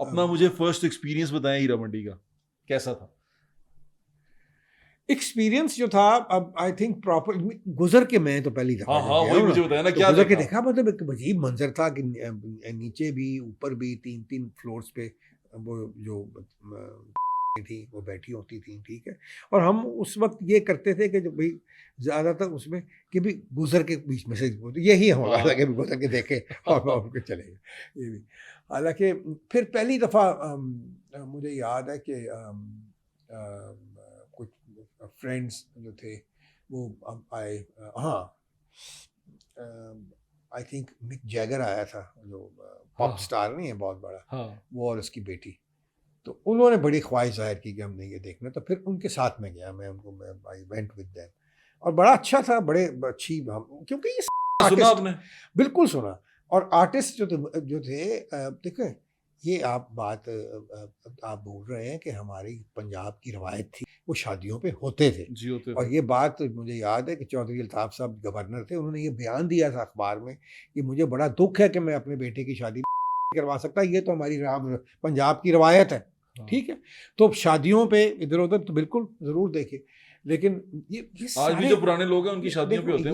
अपना मुझे first experience बताएं हीरा मंडी का, कैसा था? एक्सपीरियंस जो था, अब आई थिंक प्रॉपर गुजर के, मैं तो पहली दफा हाँ जब हाँ, गया वही हूं मुझे ना, बताया ना, तो क्या गुजर के देखा? देखा, मतलब एक अजीब मंजर था कि नीचे भी ऊपर भी 3-3 फ्लोर्स पे वो जो थी वो बैठी होती थी, ठीक है। और हम उस वक्त ये करते थे कि जो भाई ज़्यादातर उसमें कि भी गुजर के बीच में से यही हमारा हाँ। था कि गुजर के देखे और वापस के चले गए, ये भी। हालांकि फिर पहली दफ़ा मुझे याद है कि कुछ फ्रेंड्स जो थे वो आए, हाँ, आई थिंक मिक जैगर आया था, जो पॉप हाँ स्टार नहीं है बहुत बड़ा, हाँ। वो और उसकी बेटी। तो उन्होंने बड़ी ख्वाहिश जाहिर की कि हमने ये देखना, तो फिर उनके साथ में गया मैं, उनको मैं आई वेंट विद देम, और बड़ा अच्छा था, बड़े अच्छी हम, क्योंकि ये सुना आर्टिस्ट, आपने? बिल्कुल सुना। और आर्टिस्ट जो थे, देखो ये आप बात आप बोल रहे हैं कि हमारी पंजाब की रवायत थी, वो शादियों पे होते थे। जी होते और थे। ये बात मुझे याद है कि चौधरी अल्ताफ साहब गवर्नर थे, उन्होंने ये बयान दिया था अखबार में कि मुझे बड़ा दुख है कि मैं अपने बेटे की शादी नहीं करवा सकता, ये तो हमारी पंजाब की रवायत है, हाँ। ठीक है। तो शादियों पे इधर उधर तो बिल्कुल ज़रूर देखे, लेकिन ये आज भी सारे जो पुराने लोग हैं उनकी शादियों पे देखो होते हैं।